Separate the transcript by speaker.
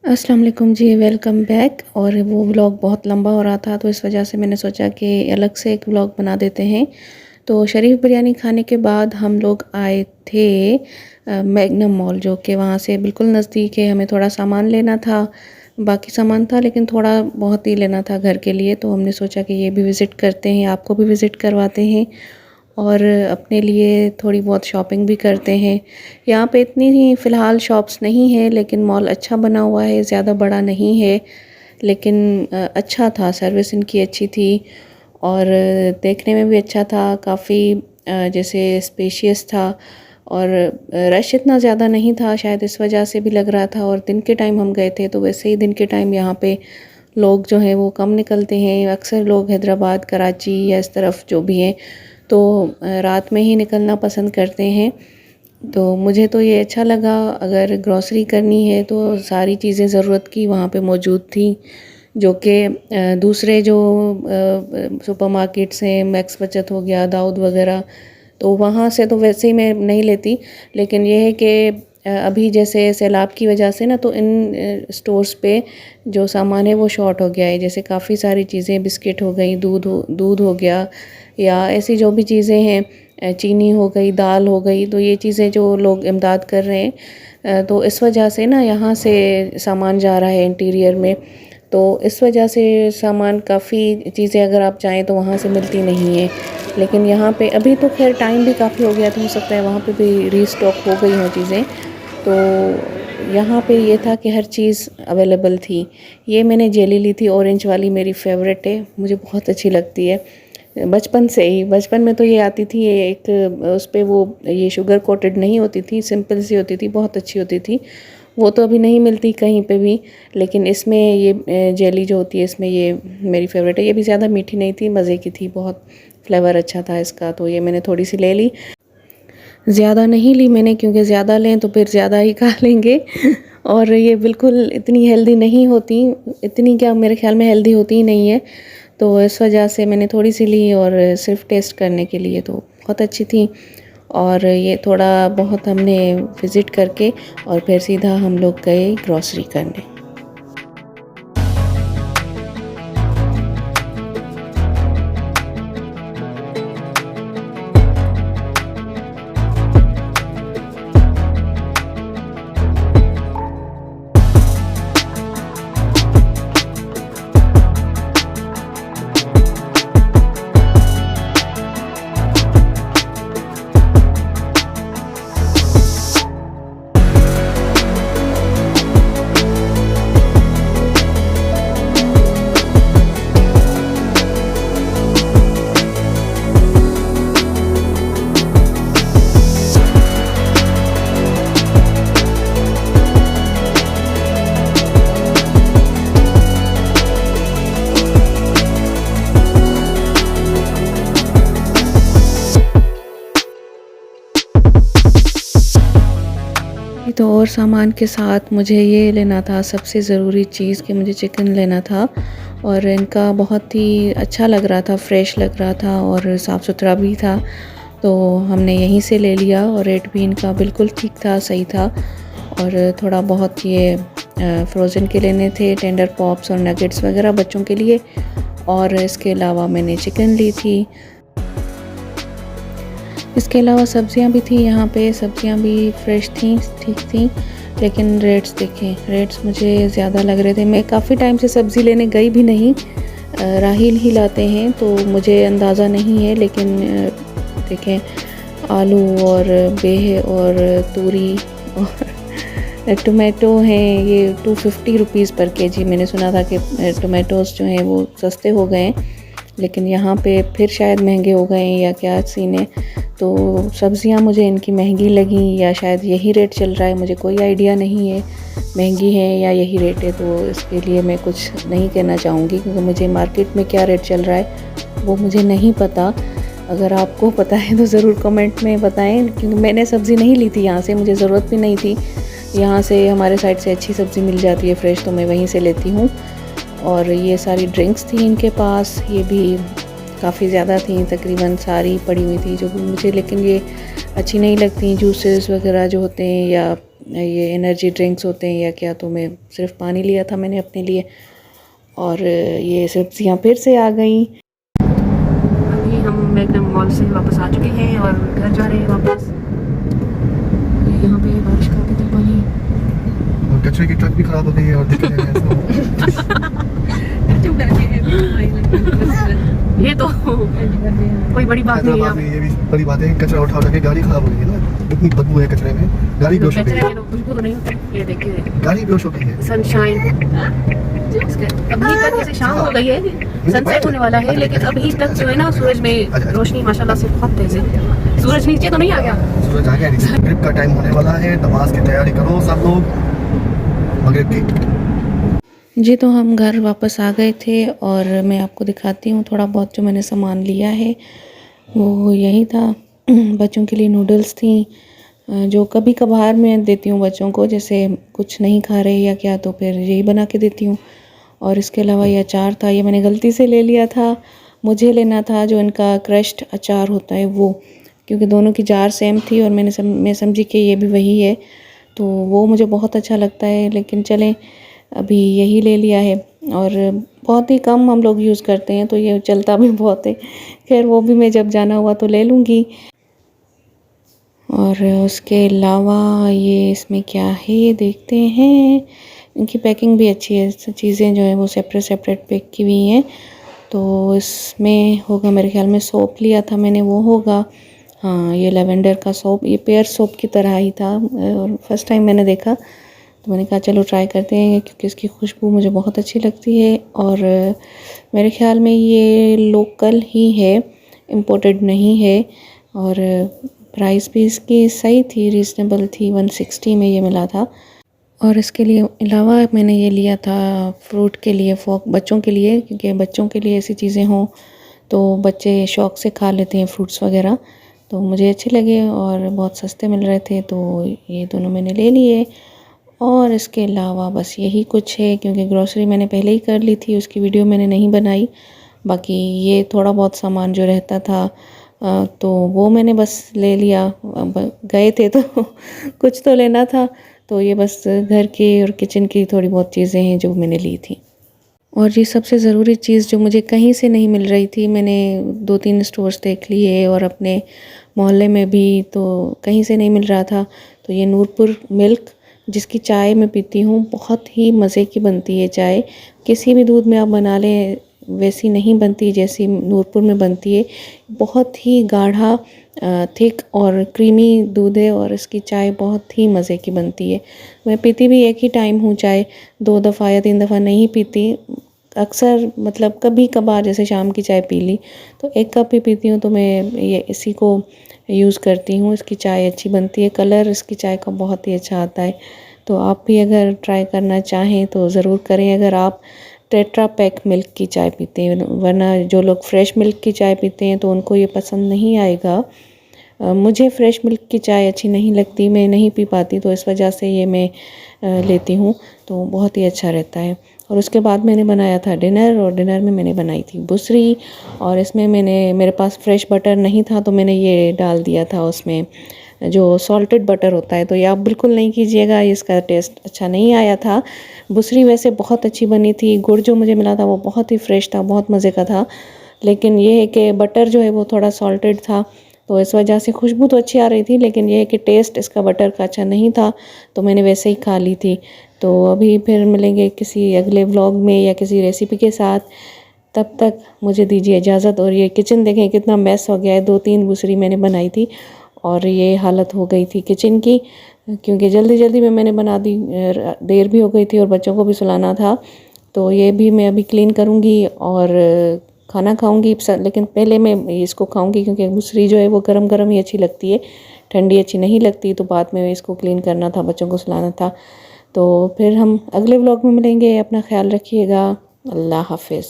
Speaker 1: अस्सलाम वालेकुम जी, welcome back. और वो व्लॉग बहुत लंबा हो रहा था तो इस वजह से मैंने सोचा कि अलग से एक व्लॉग बना देते हैं। तो शरीफ बिरयानी खाने के बाद हम लोग आए थे मैग्नम मॉल, जो कि वहाँ से बिल्कुल नज़दीक है। हमें थोड़ा सामान लेना था, बाकी सामान था लेकिन थोड़ा बहुत ही लेना था घर के लिए, तो हमने सोचा कि ये भी विज़िट करते हैं, आपको भी विज़िट करवाते हैं और अपने लिए थोड़ी बहुत शॉपिंग भी करते हैं। यहाँ पे इतनी ही फ़िलहाल शॉप्स नहीं है, लेकिन मॉल अच्छा बना हुआ है, ज़्यादा बड़ा नहीं है लेकिन अच्छा था, सर्विस इनकी अच्छी थी और देखने में भी अच्छा था। काफ़ी जैसे स्पेशियस था और रश इतना ज़्यादा नहीं था, शायद इस वजह से भी लग रहा था। और दिन के टाइम हम गए थे तो वैसे ही दिन के टाइम यहाँ पे लोग जो हैं वो कम निकलते हैं। अक्सर लोग हैदराबाद, कराची या इस तरफ जो भी हैं तो रात में ही निकलना पसंद करते हैं। तो मुझे तो ये अच्छा लगा। अगर ग्रॉसरी करनी है तो सारी चीज़ें ज़रूरत की वहाँ पे मौजूद थी, जो कि दूसरे जो सुपरमार्केट्स हैं, मैक्स बचत हो गया, दाऊद वगैरह, तो वहाँ से तो वैसे ही मैं नहीं लेती। लेकिन ये है कि अभी जैसे सैलाब की वजह से ना, तो इन स्टोर्स पे जो सामान है वो शॉर्ट हो गया है। जैसे काफ़ी सारी चीज़ें, बिस्किट हो गई, दूध हो गया, या ऐसी जो भी चीज़ें हैं, चीनी हो गई, दाल हो गई, तो ये चीज़ें जो लोग इमदाद कर रहे हैं, तो इस वजह से ना यहाँ से सामान जा रहा है इंटीरियर में। तो इस वजह से सामान, काफ़ी चीज़ें अगर आप चाहें तो वहाँ से मिलती नहीं है। लेकिन यहाँ पे अभी तो खैर टाइम भी काफ़ी हो गया, तो हो सकता है वहाँ पे भी रीस्टॉक हो गई हों चीज़ें। तो यहाँ पे ये था कि हर चीज़ अवेलेबल थी। ये मैंने जेली ली थी, ऑरेंज वाली, मेरी फेवरेट है, मुझे बहुत अच्छी लगती है बचपन से ही। बचपन में तो ये आती थी, ये एक उस पे वो ये शुगर कोटेड नहीं होती थी, सिंपल सी होती थी, बहुत अच्छी होती थी। वो तो अभी नहीं मिलती कहीं पे भी, लेकिन इसमें ये जेली जो होती है इसमें, ये मेरी फेवरेट है। ये भी ज़्यादा मीठी नहीं थी, मज़े की थी, बहुत फ्लेवर अच्छा था इसका, तो ये मैंने थोड़ी सी ले ली। ज़्यादा नहीं ली मैंने, क्योंकि ज़्यादा लें तो फिर ज़्यादा ही खा लेंगे और ये बिल्कुल इतनी हेल्दी नहीं होती, इतनी क्या मेरे ख्याल में हेल्दी होती ही नहीं है। तो इस वजह से मैंने थोड़ी सी ली, और सिर्फ टेस्ट करने के लिए, तो बहुत अच्छी थी। और ये थोड़ा बहुत हमने विज़िट करके और फिर सीधा हम लोग गए ग्रॉसरी करने। तो और सामान के साथ मुझे ये लेना था, सबसे ज़रूरी चीज़, कि मुझे चिकन लेना था। और इनका बहुत ही अच्छा लग रहा था, फ्रेश लग रहा था और साफ़ सुथरा भी था, तो हमने यहीं से ले लिया। और रेट भी इनका बिल्कुल ठीक था, सही था। और थोड़ा बहुत ये फ्रोज़न के लेने थे, टेंडर पॉप्स और नगेट्स वगैरह बच्चों के लिए। और इसके अलावा मैंने चिकन ली थी। इसके अलावा सब्जियां भी थी, यहाँ पे सब्जियां भी फ्रेश थी, ठीक थी। लेकिन रेट्स देखें, रेट्स मुझे ज़्यादा लग रहे थे। मैं काफ़ी टाइम से सब्ज़ी लेने गई भी नहीं, राहिल ही लाते हैं, तो मुझे अंदाज़ा नहीं है। लेकिन देखें, आलू और बेह और तूरी और टोमेटो हैं, ये 250 रुपीज़ पर केजी। मैंने सुना था कि टोमेटोज़ जो हैं वो सस्ते हो गए हैं, लेकिन यहाँ पे फिर शायद महंगे हो गए हैं या क्या सीन है। तो सब्ज़ियाँ मुझे इनकी महंगी लगी, या शायद यही रेट चल रहा है, मुझे कोई आइडिया नहीं है महंगी है या यही रेट है। तो इसके लिए मैं कुछ नहीं कहना चाहूँगी, क्योंकि मुझे मार्केट में क्या रेट चल रहा है वो मुझे नहीं पता। अगर आपको पता है तो ज़रूर कमेंट में बताएं, क्योंकि मैंने सब्ज़ी नहीं ली थी यहाँ से, मुझे ज़रूरत भी नहीं थी। यहाँ से हमारे साइड से अच्छी सब्ज़ी मिल जाती है फ्रेश, तो मैं वहीं से लेती हूँ। और ये सारी ड्रिंक्स थी इनके पास, ये भी काफ़ी ज़्यादा थी, तकरीबन सारी पड़ी हुई थी, जो भी मुझे लेकिन ये अच्छी नहीं लगती। जूसेस वगैरह जो होते हैं, या ये एनर्जी ड्रिंक्स होते हैं या क्या, तो मैं सिर्फ पानी लिया था मैंने अपने लिए। और ये सब्जियाँ फिर से आ गई। अभी हम मैग्नम मॉल से वापस आ चुके हैं और घर जा रहे हैं वापस। यहाँ पे बारिश का कितना पानी,
Speaker 2: और कचरे की ट्रक भी खराब हो गई है और दिख रहे हैं
Speaker 1: ये तो कोई बड़ी बात नहीं है।
Speaker 2: ये भी बड़ी बात है, कचरा उठा उठा के गाड़ी खराब हो गई है ना, इतनी बदबू है कचरे में, गाड़ी बेहोश हो गई है।
Speaker 1: खुशबू तो नहीं होती, ये देखिए
Speaker 2: गाड़ी बेहोश हो गई है।
Speaker 1: सनशाइन अभी तक जैसे शाम हो गई है, सनसेट होने वाला है, लेकिन अभी तक जो है ना सूरज में रोशनी माशाल्लाह से बहुत तेज है। सूरज नीचे तो नहीं आ गया,
Speaker 2: सूरज आ गया नीचे। मगरिब का टाइम होने वाला है, नमाज की तैयारी करो सब लोग मगरिब की। जी तो हम घर वापस आ गए थे और मैं आपको दिखाती हूँ थोड़ा बहुत जो मैंने सामान लिया है वो यही था। बच्चों के लिए नूडल्स थी जो कभी कभार मैं देती हूँ बच्चों को, जैसे कुछ नहीं खा रहे या क्या तो फिर यही बना के देती हूँ। और इसके अलावा ये अचार था, ये मैंने गलती से ले लिया था, मुझे लेना था जो इनका क्रश्ड अचार होता है वो, क्योंकि दोनों की जार सेम थी और मैं समझी कि ये भी वही है, तो वो मुझे बहुत अच्छा लगता है। लेकिन चलें अभी यही ले लिया है और बहुत ही कम हम लोग यूज़ करते हैं तो ये चलता भी बहुत है। खैर वो भी मैं जब जाना हुआ तो ले लूँगी। और उसके अलावा ये इसमें क्या है ये देखते हैं। इनकी पैकिंग भी अच्छी है, चीज़ें जो है वो सेपरेट सेपरेट पैक की हुई हैं। तो इसमें होगा मेरे ख्याल में सोप लिया था मैंने, वो होगा, हाँ ये लेवेंडर का सोप, ये पेयर सोप की तरह ही था और फर्स्ट टाइम मैंने देखा तो मैंने कहा चलो ट्राई करते हैं, क्योंकि इसकी खुशबू मुझे बहुत अच्छी लगती है। और मेरे ख्याल में ये लोकल ही है, इम्पोर्टेड नहीं है। और प्राइस भी इसकी सही थी, रीज़नेबल थी, 160 में ये मिला था। और इसके लिए अलावा मैंने ये लिया था फ्रूट के लिए फोक बच्चों के लिए, क्योंकि बच्चों के लिए ऐसी चीज़ें हों तो बच्चे शौक़ से खा लेते हैं फ्रूट्स वगैरह, तो मुझे अच्छे लगे और बहुत सस्ते मिल रहे थे तो ये दोनों मैंने ले लिए। और इसके अलावा बस यही कुछ है, क्योंकि ग्रॉसरी मैंने पहले ही कर ली थी, उसकी वीडियो मैंने नहीं बनाई। बाकी ये थोड़ा बहुत सामान जो रहता था तो वो मैंने बस ले लिया, गए थे तो कुछ तो लेना था, तो ये बस घर की और किचन की थोड़ी बहुत चीज़ें हैं जो मैंने ली थी। और ये सबसे ज़रूरी चीज़ जो मुझे कहीं से नहीं मिल रही थी, मैंने 2-3 स्टोर्स देख लिए और अपने मोहल्ले में भी तो कहीं से नहीं मिल रहा था, तो ये नूरपुर मिल्क, जिसकी चाय मैं पीती हूँ, बहुत ही मज़े की बनती है चाय। किसी भी दूध में आप बना लें वैसी नहीं बनती जैसी नूरपुर में बनती है। बहुत ही गाढ़ा थिक और क्रीमी दूध है और इसकी चाय बहुत ही मज़े की बनती है। मैं पीती भी एक ही टाइम हूँ चाय, 2 दफ़ा या 3 दफ़ा नहीं पीती। अक्सर मतलब कभी कभार जैसे शाम की चाय पी ली तो 1 कप ही पीती हूँ, तो मैं ये इसी को यूज़ करती हूँ। इसकी चाय अच्छी बनती है, कलर इसकी चाय का बहुत ही अच्छा आता है। तो आप भी अगर ट्राई करना चाहें तो ज़रूर करें, अगर आप टेट्रा पैक मिल्क की चाय पीते हैं। वरना जो लोग फ्रेश मिल्क की चाय पीते हैं तो उनको ये पसंद नहीं आएगा। मुझे फ्रेश मिल्क की चाय अच्छी नहीं लगती, मैं नहीं पी पाती, तो इस वजह से ये मैं लेती हूँ, तो बहुत ही अच्छा रहता है। और उसके बाद मैंने बनाया था डिनर, और डिनर में मैंने बनाई थी बुसरी, और इसमें मेरे पास फ्रेश बटर नहीं था तो मैंने ये डाल दिया था उसमें जो सॉल्टेड बटर होता है, तो ये आप बिल्कुल नहीं कीजिएगा, इसका टेस्ट अच्छा नहीं आया था। बुसरी वैसे बहुत अच्छी बनी थी, गुड़ जो मुझे मिला था वो बहुत ही फ्रेश था, बहुत मज़े का था, लेकिन ये है कि बटर जो है वो थोड़ा सॉल्टेड था, तो इस वजह से खुशबू तो अच्छी आ रही थी, लेकिन ये है कि टेस्ट इसका बटर का अच्छा नहीं था, तो मैंने वैसे ही खा ली थी। तो अभी फिर मिलेंगे किसी अगले व्लॉग में या किसी रेसिपी के साथ, तब तक मुझे दीजिए इजाज़त। और ये किचन देखें कितना मैस हो गया है, 2-3 बुसरी मैंने बनाई थी और ये हालत हो गई थी किचन की, क्योंकि जल्दी जल्दी में मैंने बना दी, देर भी हो गई थी और बच्चों को भी सुलाना था। तो ये भी मैं अभी क्लीन करूँगी और खाना खाऊंगी, लेकिन पहले मैं इसको खाऊंगी क्योंकि बुसरी जो है वो गरम गरम ही अच्छी लगती है, ठंडी अच्छी नहीं लगती, तो बाद में इसको क्लीन करना था, बच्चों को सुलाना था। तो फिर हम अगले व्लॉग में मिलेंगे, अपना ख्याल रखिएगा, अल्लाह हाफिज़।